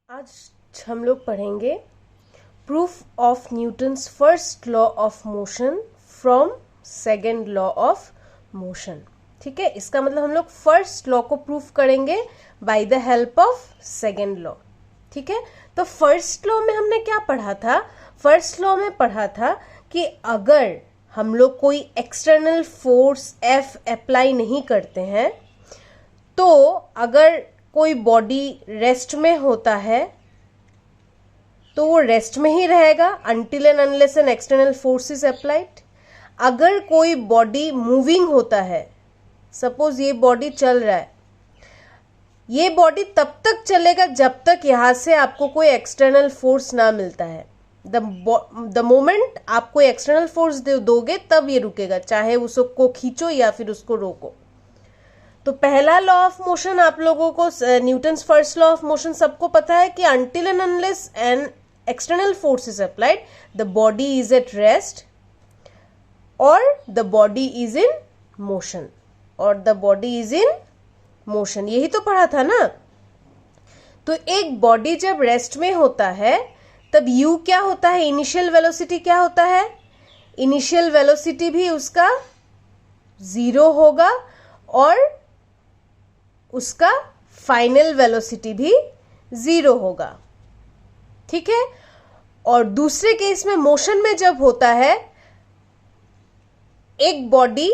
आज हम लोग पढ़ेंगे proof of Newton's first law of motion from second law of motion. ठीक है, इसका मतलब हम लोग फर्स्ट लॉ को प्रूफ करेंगे by the help of second law. ठीक है, तो फर्स्ट लॉ में हमने क्या पढ़ा था? फर्स्ट लॉ में पढ़ा था कि अगर हम लोग कोई एक्सटर्नल फोर्स F अप्लाई नहीं करते हैं तो अगर कोई बॉडी रेस्ट में होता है तो वो रेस्ट में ही रहेगा until and unless an external force is applied. अगर कोई बॉडी मूविंग होता है, सपोज ये बॉडी चल रहा है, ये बॉडी तब तक चलेगा जब तक यहां से आपको कोई एक्सटर्नल फोर्स ना मिलता है। द मोमेंट आप कोई एक्सटर्नल फोर्स दोगे तब ये रुकेगा, चाहे उसको खींचो या फिर उसको रोको। तो पहला लॉ ऑफ मोशन आप लोगों को, Newton's first law of motion सबको पता है कि until and unless an external force is applied the body is at rest और the body is in motion, और the body is in motion, यही तो पढ़ा था ना। तो एक बॉडी जब रेस्ट में होता है तब u क्या होता है? इनिशियल वेलोसिटी क्या होता है? इनिशियल वेलोसिटी भी उसका 0 होगा और उसका फाइनल वेलोसिटी भी 0 होगा। ठीक है, और दूसरे केस में मोशन में जब होता है, एक बॉडी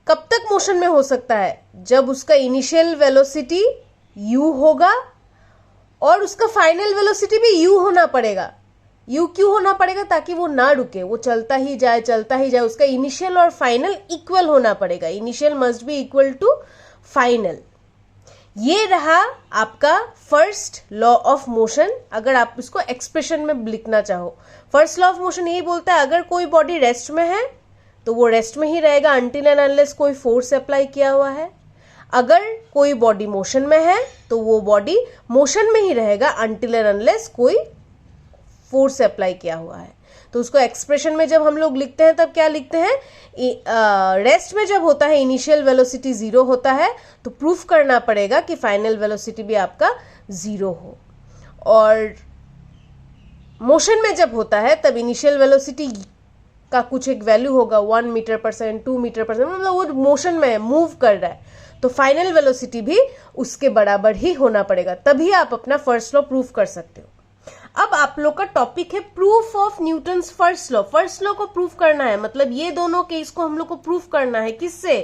कब तक मोशन में हो सकता है? जब उसका इनिशियल वेलोसिटी u होगा और उसका फाइनल वेलोसिटी भी u होना पड़ेगा। u क्यों होना पड़ेगा? ताकि वो ना रुके, वो चलता ही जाए चलता ही जाए। उसका इनिशियल और फाइनल इक्वल होना पड़ेगा। Initial must be equal to final. ये रहा आपका फर्स्ट लॉ ऑफ मोशन। अगर आप इसको एक्सप्रेशन में लिखना चाहो, फर्स्ट लॉ ऑफ मोशन यही बोलता है अगर कोई बॉडी रेस्ट में है तो वो रेस्ट में ही रहेगा अनटिल एंड अनलेस कोई फोर्स अप्लाई किया हुआ है। अगर कोई बॉडी मोशन में है तो वो बॉडी मोशन में ही रहेगा अनटिल एंड अनलेस कोई फोर्स अप्लाई किया हुआ है। तो उसको एक्सप्रेशन में जब हम लोग लिखते हैं तब क्या लिखते हैं? रेस्ट में जब होता है इनिशियल वेलोसिटी 0 होता है तो प्रूफ करना पड़ेगा कि फाइनल वेलोसिटी भी आपका 0 हो। और मोशन में जब होता है तब इनिशियल वेलोसिटी का कुछ एक वैल्यू होगा, 1 मीटर पर सेकंड, 2 मीटर पर सेकंड, मतलब वो मोशन में है, मूव कर रहा है, तो फाइनल वेलोसिटी भी उसके बराबर ही होना पड़ेगा, तभी आप अपना फर्स्ट लॉ प्रूफ कर सकते हो। अब आप लोग का टॉपिक है proof of Newton's first law. First law को प्रूफ करना है, मतलब ये दोनों केस को हम लोग को प्रूफ करना है किससे?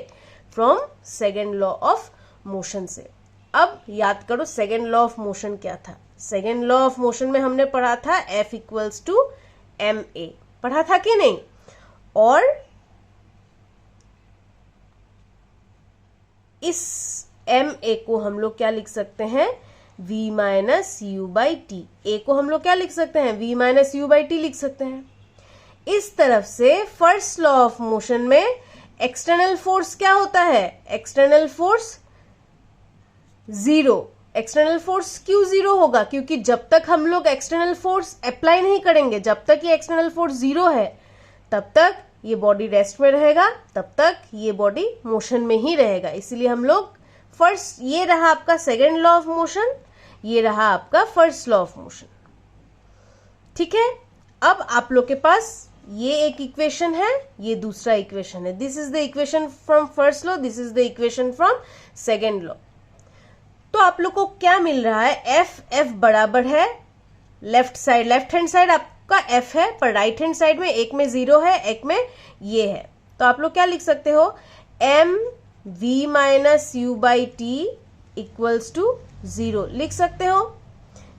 From second law of motion से। अब याद करो सेकेंड लॉ ऑफ मोशन क्या था? सेकेंड लॉ ऑफ मोशन में हमने पढ़ा था F इक्वल्स टू ma, पढ़ा था कि नहीं? और इस ma को हम लोग क्या लिख सकते हैं? v minus u by t. A को हम लोग क्या लिख सकते हैं? v minus u by t लिख सकते हैं। इस तरफ से फर्स्ट लॉ ऑफ मोशन में एक्सटर्नल फोर्स क्या होता है? External force 0। एक्सटर्नल फोर्स क्यों 0 होगा? क्योंकि जब तक हम लोग एक्सटर्नल फोर्स अप्लाई नहीं करेंगे, जब तक ये एक्सटर्नल फोर्स 0 है तब तक ये बॉडी रेस्ट में रहेगा, तब तक ये बॉडी मोशन में ही रहेगा। इसलिए हम लोग फर्स्ट, ये रहा आपका सेकेंड लॉ ऑफ मोशन, ये रहा आपका फर्स्ट लॉ ऑफ मोशन। ठीक है, अब आप लोग के पास ये एक इक्वेशन है, ये दूसरा इक्वेशन है। This is the equation from first law, this is the equation from second law. तो आप लोग को क्या मिल रहा है? F बराबर है left side, left hand side आपका F है, पर राइट हैंड साइड में एक में 0 है, एक में ये है। तो आप लोग क्या लिख सकते हो? m v minus u by t equals to 0 लिख सकते हो,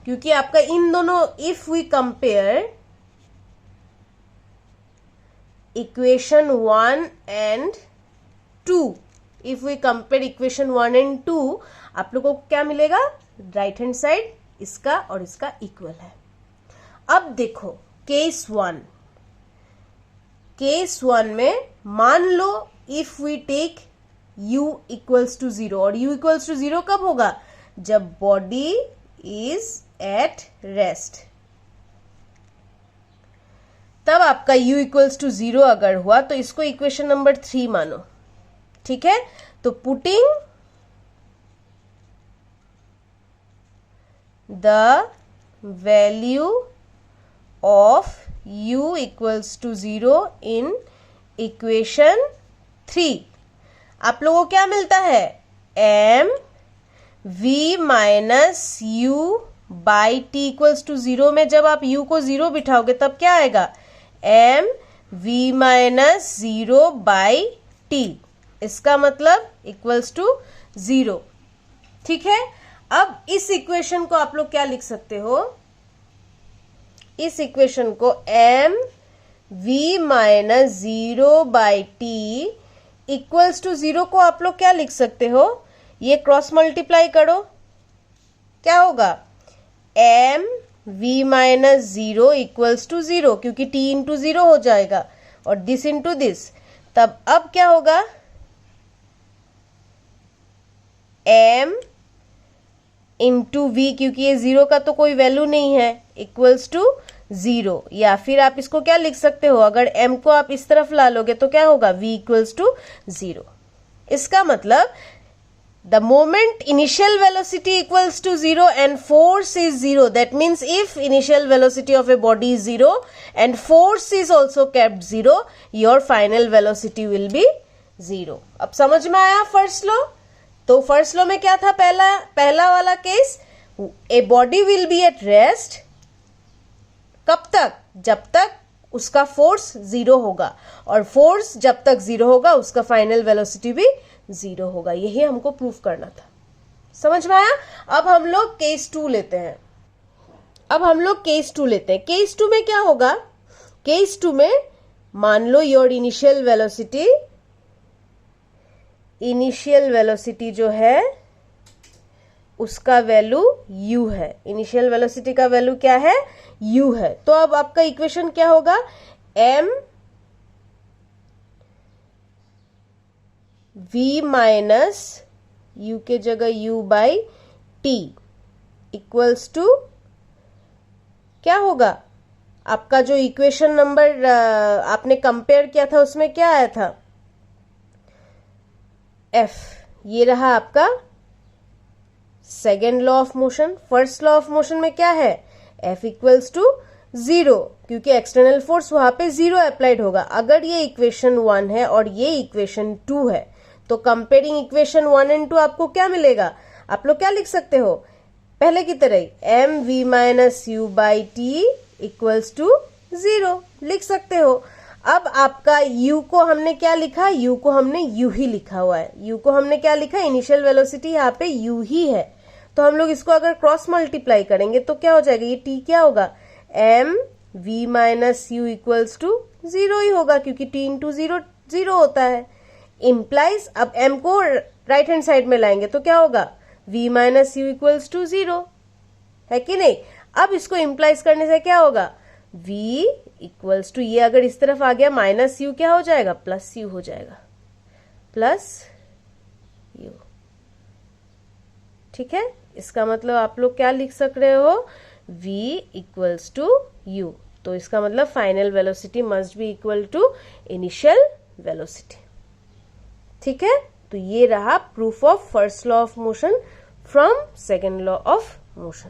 क्योंकि आपका इन दोनों, if we compare equation 1 and 2, if we compare equation 1 and 2, आप लोगों को क्या मिलेगा? राइट हैंड साइड इसका और इसका इक्वल है। अब देखो केस 1, केस 1 में मान लो if we take u equals to 0, और u इक्वल्स टू 0 कब होगा? जब बॉडी इज एट रेस्ट, तब आपका u इक्वल्स टू 0 अगर हुआ तो इसको इक्वेशन नंबर 3 मानो। ठीक है, तो putting the value of u equals to 0 in equation 3, आप लोगों को क्या मिलता है? m v minus u by t equals to 0 में जब आप u को 0 बिठाओगे तब क्या आएगा? m v minus 0 by T, इसका मतलब इक्वल्स टू 0। ठीक है, अब इस इक्वेशन को आप लोग क्या लिख सकते हो? इस इक्वेशन को m v minus 0 by t equals to 0 को आप लोग क्या लिख सकते हो? ये क्रॉस मल्टीप्लाई करो, क्या होगा? m v minus 0 equals to 0, क्योंकि t इंटू 0 हो जाएगा और दिस इंटू दिस, तब अब क्या होगा? m इंटू v, क्योंकि ये 0 का तो कोई वैल्यू नहीं है, इक्वल्स टू 0। या फिर आप इसको क्या लिख सकते हो? अगर m को आप इस तरफ ला लोगे तो क्या होगा? v equals to 0। इसका मतलब the moment initial velocity equals to 0 and force is 0, that means if initial velocity of a body is 0 and force is also kept 0, your final velocity will be 0। अब समझ में आया first law? तो first law में क्या था? पहला वाला case, a body will be at rest, कब तक? जब तक उसका फोर्स 0 होगा, और फोर्स जब तक 0 होगा उसका फाइनल वेलोसिटी भी 0 होगा। यही हमको प्रूफ करना था। समझ में आया? अब हम लोग केस 2 लेते हैं। केस 2 में क्या होगा? केस 2 में मान लो योर इनिशियल वेलोसिटी जो है उसका वैल्यू u है। इनिशियल वेलोसिटी का वैल्यू क्या है? u है। तो अब आपका इक्वेशन क्या होगा? m v माइनस u के जगह u by t equals to क्या होगा? आपका जो इक्वेशन नंबर आपने कंपेयर किया था उसमें क्या आया था? f। ये रहा आपका second law of motion. First law of motion में क्या है? f इक्वल्स टू 0, क्योंकि एक्सटर्नल फोर्स वहां पे 0 अप्लाइड होगा। अगर ये इक्वेशन 1 है और ये इक्वेशन 2 है तो कंपेयरिंग इक्वेशन 1 एंड 2 आपको क्या मिलेगा? आप लोग क्या लिख सकते हो? पहले की तरह ही m v minus u by t equals to 0 लिख सकते हो। अब आपका u को हमने क्या लिखा? u को हमने u ही लिखा हुआ है। u को हमने क्या लिखा? इनिशियल वेलोसिटी यहाँ पे u ही है, तो हम लोग इसको अगर क्रॉस मल्टीप्लाई करेंगे तो क्या हो जाएगा? ये t क्या होगा? m v minus u equals to 0 ही होगा, क्योंकि t इंटू 0 0 होता है। इम्प्लाइज, अब m को राइट हैंड साइड में लाएंगे तो क्या होगा? v minus u equals to 0, है कि नहीं? अब इसको इम्प्लाइज करने से क्या होगा? v इक्वल्स टू, ये अगर इस तरफ आ गया माइनस u, क्या हो जाएगा? प्लस u हो जाएगा, प्लस u। ठीक है, इसका मतलब आप लोग क्या लिख सक रहे हो? v equals to u। तो इसका मतलब final velocity must be equal to initial velocity. ठीक है, तो ये रहा proof of first law of motion from second law of motion.